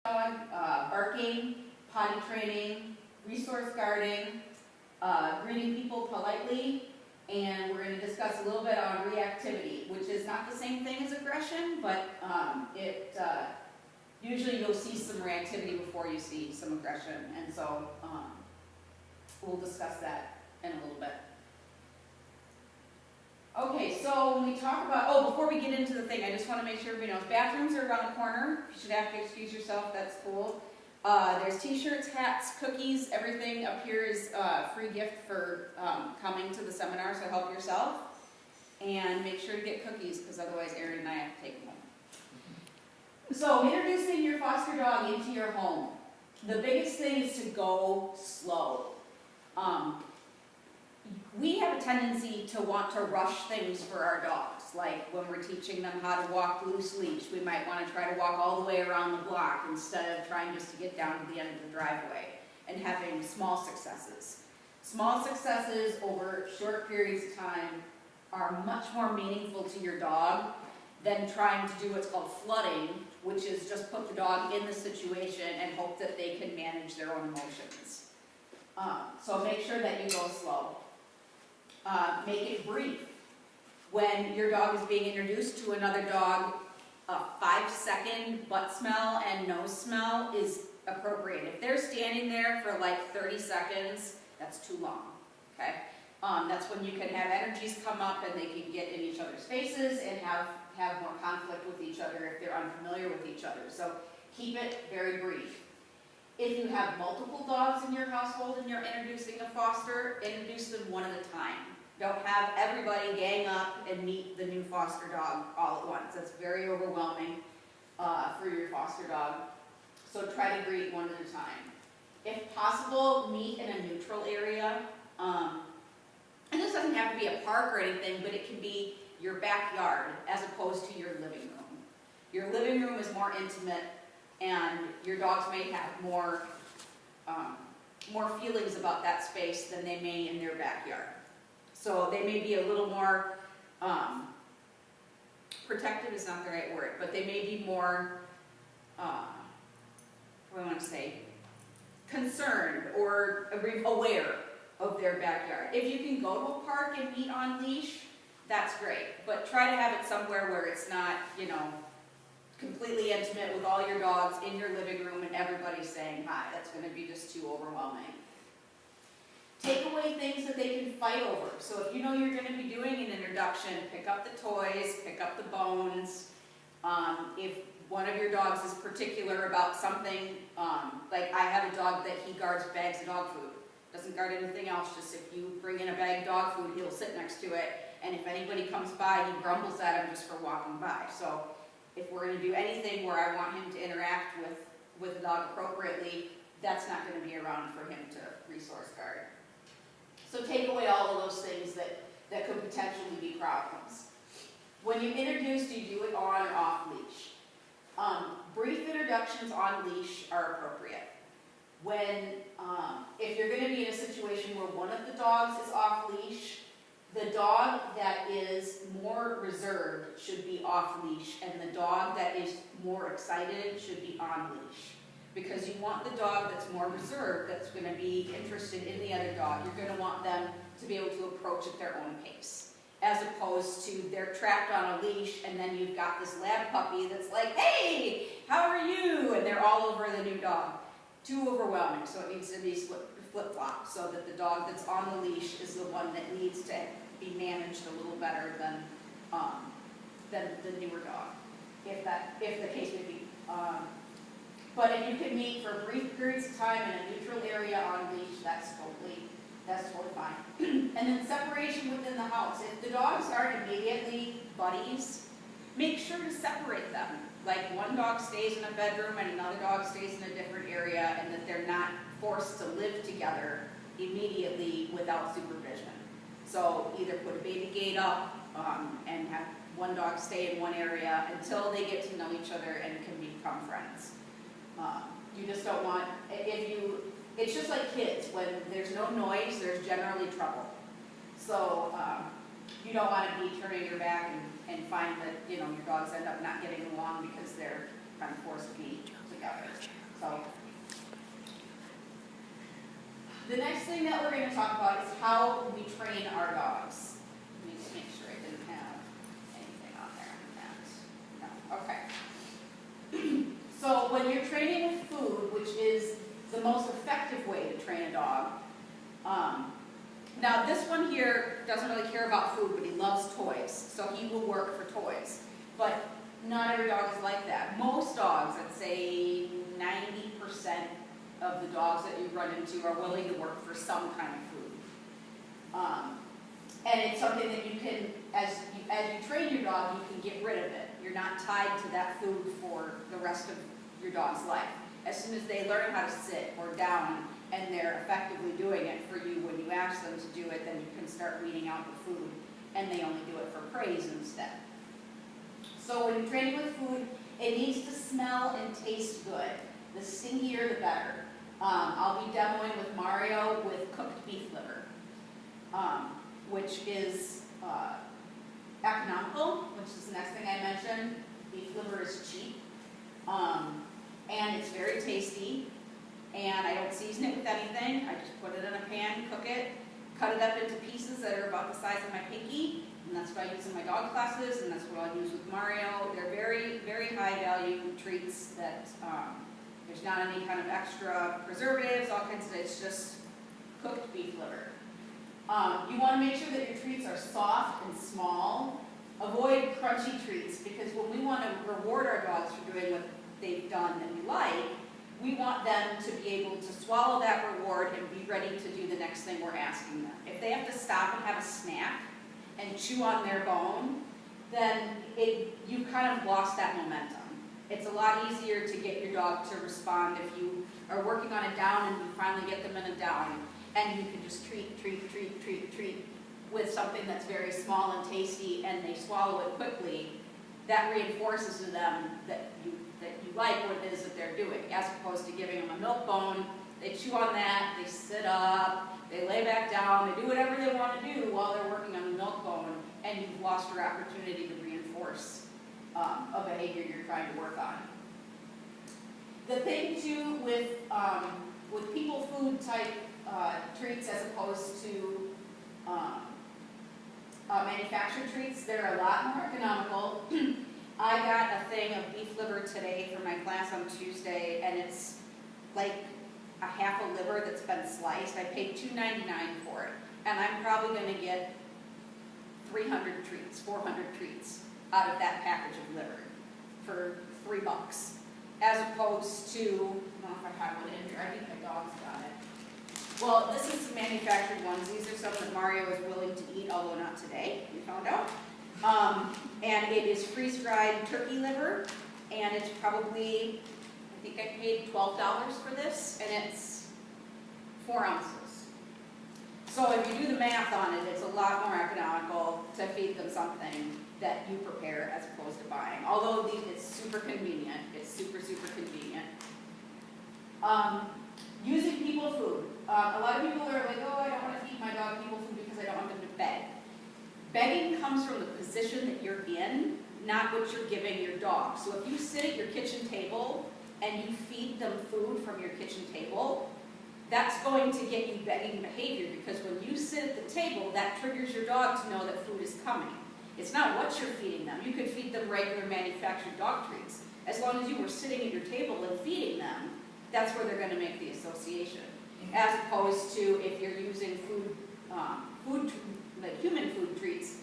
dog, barking, potty training, resource guarding, greeting people politely, and we're going to discuss a little bit on reactivity, which is not the same thing as aggression, but usually you'll see some reactivity before you see some aggression, and so we'll discuss that in a little bit. Okay, so when we talk about, before we get into the thing, I just want to make sure everybody knows, bathrooms are around the corner. If you should have to excuse yourself, that's cool. There's t-shirts, hats, cookies, everything up here is a free gift for coming to the seminar, so help yourself. And make sure to get cookies, because otherwise Erin and I have to take them home. So, introducing your foster dog into your home. The biggest thing is to go slow. We have a tendency to want to rush things for our dogs, like when we're teaching them how to walk loose leash, we might want to try to walk all the way around the block instead of trying just to get down to the end of the driveway and having small successes. Small successes over short periods of time are much more meaningful to your dog than trying to do what's called flooding, which is just put the dog in the situation and hope that they can manage their own emotions. So make sure that you go slow. Make it brief. When your dog is being introduced to another dog, a 5-second butt smell and nose smell is appropriate. If they're standing there for like 30 seconds, that's too long, okay? That's when you can have energies come up and they can get in each other's faces and have more conflict with each other if they're unfamiliar with each other. So keep it very brief. If you have multiple dogs in your household and you're introducing a foster, introduce them one at a time. Don't have everybody gang up and meet the new foster dog all at once. That's very overwhelming for your foster dog. So try to greet one at a time. If possible, meet in a neutral area. And this doesn't have to be a park or anything, but it can be your backyard as opposed to your living room. Your living room is more intimate, and your dogs may have more feelings about that space than they may in their backyard. So they may be a little more, protective is not the right word, but they may be more, what do I want to say, concerned or aware of their backyard. If you can go to a park and meet on leash, that's great. But try to have it somewhere where it's not, completely intimate with all your dogs in your living room and everybody saying hi. That's going to be just too overwhelming. Take away things that they can fight over. So if you know you're going to be doing an introduction, pick up the toys, pick up the bones. If one of your dogs is particular about something, like I have a dog that he guards bags of dog food. Doesn't guard anything else, just if you bring in a bag of dog food, he'll sit next to it. And if anybody comes by, he grumbles at him just for walking by. So if we're going to do anything where I want him to interact with the dog appropriately, that's not going to be around for him to resource guard. So take away all of those things that could potentially be problems. When you introduce, do you do it on or off leash? Brief introductions on leash are appropriate. If you're going to be in a situation where one of the dogs is off leash, the dog that is more reserved should be off leash, and the dog that is more excited should be on leash. Because you want the dog that's more reserved, that's going to be interested in the other dog, you're going to want them to be able to approach at their own pace. As opposed to they're trapped on a leash and then you've got this lab puppy that's like, hey, how are you? And they're all over the new dog. Too overwhelming, so it needs to be flip-flop so that the dog that's on the leash is the one that needs to be managed a little better than the newer dog, if the case may be. But if you can meet for brief periods of time in a neutral area on leash, that's totally fine. And then separation within the house. If the dogs aren't immediately buddies, make sure to separate them. Like one dog stays in a bedroom and another dog stays in a different area, and that they're not forced to live together immediately without supervision. So either put a baby gate up and have one dog stay in one area until they get to know each other and can become friends. You just don't want, it's just like kids, when there's no noise, there's generally trouble. So you don't want to be turning your back and find that your dogs end up not getting along because they're kind of forced to be together. The next thing that we're going to talk about is how we train our dogs. Let me just make sure I didn't have anything on there on that. No, okay. So when you're training with food, which is the most effective way to train a dog, now this one here doesn't really care about food, but he loves toys, so he will work for toys. But not every dog is like that. Most dogs, I'd say 90% of the dogs that you run into are willing to work for some kind of food. And it's something that you can, as you train your dog, you can get rid of it. You're not tied to that food for the rest of your dog's life. As soon as they learn how to sit or down and they're effectively doing it for you when you ask them to do it, then you can start weeding out the food, and they only do it for praise instead. So when you're training with food, it needs to smell and taste good. The stinkier, the better. I'll be demoing with Mario with cooked beef liver, which is economical, which is the next thing I mentioned. Beef liver is cheap, and it's very tasty, and I don't season it with anything. I just put it in a pan, cook it, cut it up into pieces that are about the size of my pinky, and that's what I use in my dog classes, and that's what I'll use with Mario. They're very, very high value treats that there's not any kind of extra preservatives, all kinds of, it's just cooked beef liver. You want to make sure that your treats are soft and small. Avoid crunchy treats, because when we want to reward our dogs for doing what they've done that we like, we want them to be able to swallow that reward and be ready to do the next thing we're asking them. If they have to stop and have a snack and chew on their bone, then you've kind of lost that momentum. It's a lot easier to get your dog to respond if you are working on a down and you finally get them in a down, and you can just treat with something that's very small and tasty, and they swallow it quickly. That reinforces to them that you like what it is that they're doing, as opposed to giving them a milk bone. They chew on that, they sit up, they lay back down, they do whatever they want to do while they're working on the milk bone, and you've lost your opportunity to reinforce a behavior you're trying to work on. The thing too with people food type treats as opposed to manufactured treats, they're a lot more economical. I got a thing of beef liver today for my class on Tuesday, and it's like a half a liver that's been sliced. I paid $2.99 for it, and I'm probably going to get 300 treats, 400 treats out of that package of liver for $3, as opposed to, I don't know if I have one in here, I think my dog's got it. Well, this is some manufactured ones. These are some that Mario is willing to eat, although not today, we found out. And it is freeze-dried turkey liver, and it's probably, I think I paid $12 for this, and it's 4 ounces. So if you do the math on it, it's a lot more economical to feed them something that you prepare as opposed to buying. Although it's super convenient. It's super, super convenient. Using people food. A lot of people are like, oh, I don't want to feed my dog people food because I don't want them to beg. Begging comes from the position that you're in, not what you're giving your dog. So if you sit at your kitchen table and you feed them food from your kitchen table, that's going to get you begging behavior, because when you sit at the table, that triggers your dog to know that food is coming. It's not what you're feeding them. You could feed them regular manufactured dog treats. As long as you were sitting at your table and feeding them, that's where they're going to make the association. As opposed to if you're using food like human food treats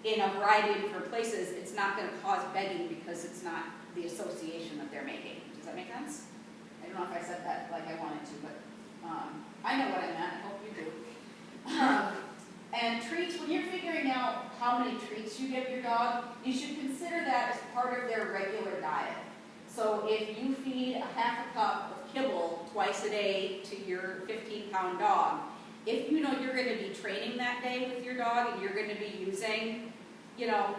in a variety of different places, it's not going to cause begging because it's not the association that they're making. Does that make sense? I don't know if I said that like I wanted to, but I know what I meant. I hope you do. And treats, when you're figuring out how many treats you give your dog, you should consider that as part of their regular diet. So if you feed a half a cup of kibble twice a day to your 15-pound dog, if you know you're going to be training that day with your dog and you're going to be using, you know,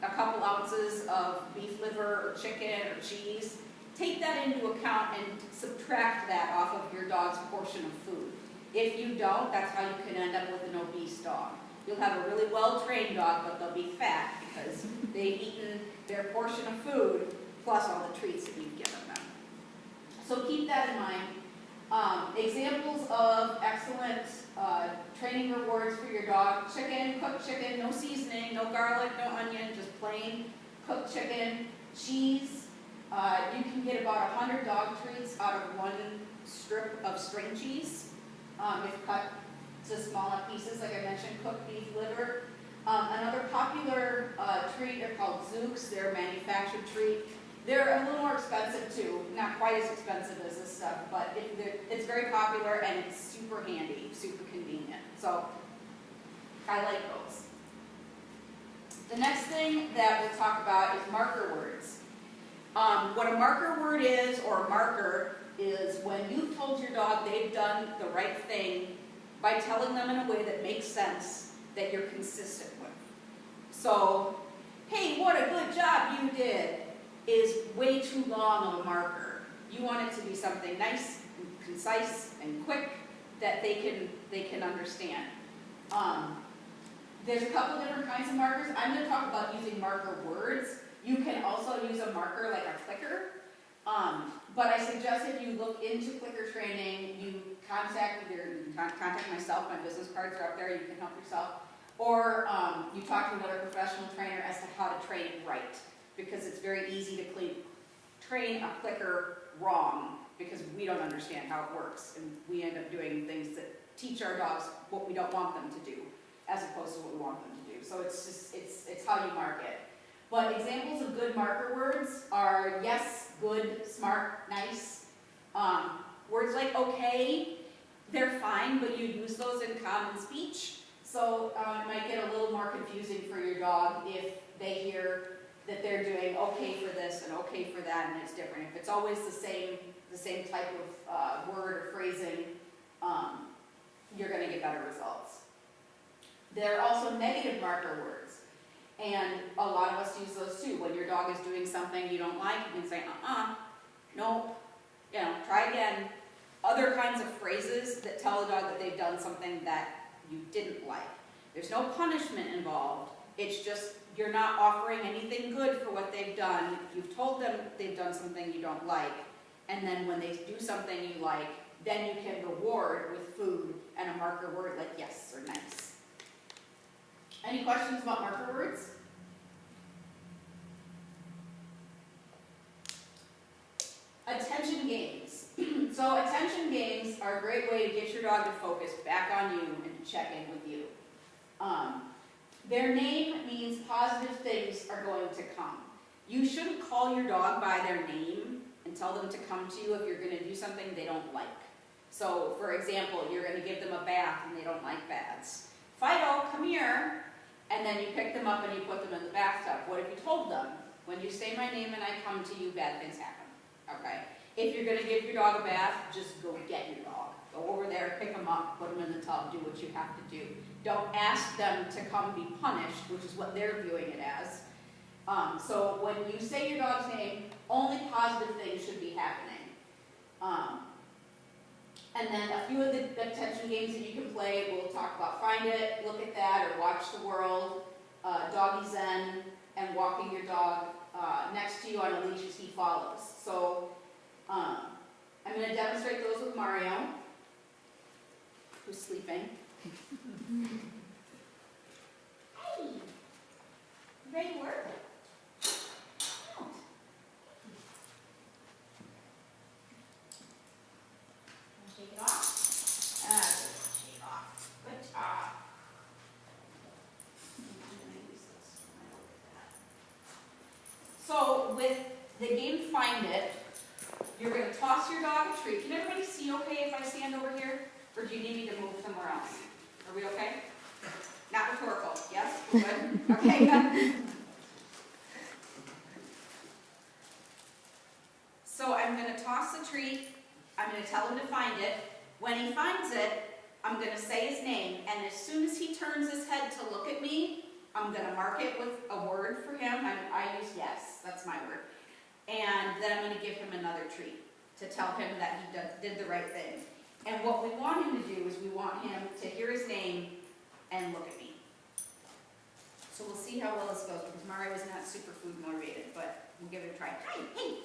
a couple ounces of beef liver or chicken or cheese, take that into account and subtract that off of your dog's portion of food. If you don't, that's how you can end up with an obese dog. You'll have a really well-trained dog, but they'll be fat because they've eaten their portion of food plus all the treats that you've given them. So keep that in mind. Examples of excellent training rewards for your dog: chicken, cooked chicken, no seasoning, no garlic, no onion, just plain cooked chicken. Cheese, you can get about 100 dog treats out of one strip of string cheese, if cut to small enough pieces, like I mentioned. Cooked beef liver. Another popular treat are called Zooks. They're a manufactured treat. They're a little more expensive too, not quite as expensive as this stuff, but it's very popular and it's super handy, super convenient. So I like those. The next thing that we'll talk about is marker words. What a marker word is, or a marker, is when you've told your dog they've done the right thing by telling them in a way that makes sense, that you're consistent with. So, hey, what a good job you did, is way too long of a marker. You want it to be something nice and concise and quick that they can understand. There's a couple different kinds of markers. I'm going to talk about using marker words. You can also use a marker like a clicker. But I suggest if you look into clicker training, you contact myself. My business cards are up there. You can help yourself. Or you talk to another professional trainer as to how to train it right. Because it's very easy to train a clicker wrong because we don't understand how it works. And we end up doing things that teach our dogs what we don't want them to do, as opposed to what we want them to do. So it's how you mark it. But examples of good marker words are yes, good, smart, nice. Words like okay, they're fine, but you use those in common speech. So it might get a little more confusing for your dog if they hear that they're doing okay for this and okay for that, and it's different. If it's always the same type of word or phrasing, you're going to get better results. There are also negative marker words, and a lot of us use those too. When your dog is doing something you don't like, you can say, nope, try again. Other kinds of phrases that tell a dog that they've done something that you didn't like. There's no punishment involved. It's just you're not offering anything good for what they've done. You've told them they've done something you don't like, and then when they do something you like, then you can reward with food and a marker word like yes or nice. Any questions about marker words? Attention games. So attention games are a great way to get your dog to focus back on you and to check in with you. Their name means positive things are going to come. You shouldn't call your dog by their name and tell them to come to you if you're going to do something they don't like. So, for example, you're going to give them a bath and they don't like baths. Fido, come here. And then you pick them up and you put them in the bathtub. What if you told them, when you say my name and I come to you, bad things happen? Okay? If you're going to give your dog a bath, just go get your dog. Go over there, pick them up, put them in the tub, do what you have to do. Don't ask them to come be punished, which is what they're viewing it as. So when you say your dog's name, only positive things should be happening. And then a few of the attention games that you can play, we'll talk about Find It, Look at That, or Watch the World, Doggy Zen, and walking your dog next to you on a leash as he follows. So I'm going to demonstrate those with Mario, who's sleeping. Hey, you ready to work? Out. Shake it off. Shake off. Good job. So with the game Find It, you're going to toss your dog a treat. Can everybody see okay if I stand over here? Or do you need me to move somewhere else? Are we okay? Not rhetorical. Yes? We're good? Okay. So I'm going to toss the treat. I'm going to tell him to find it. When he finds it, I'm going to say his name. And as soon as he turns his head to look at me, I'm going to mark it with a word for him. I use yes. That's my word. And then I'm going to give him another treat to tell him that he did the right thing. And what we want him to do is we want him to hear his name and look at me. So we'll see how well this goes, because Mario is not super food motivated, but we'll give it a try. Hi, hey.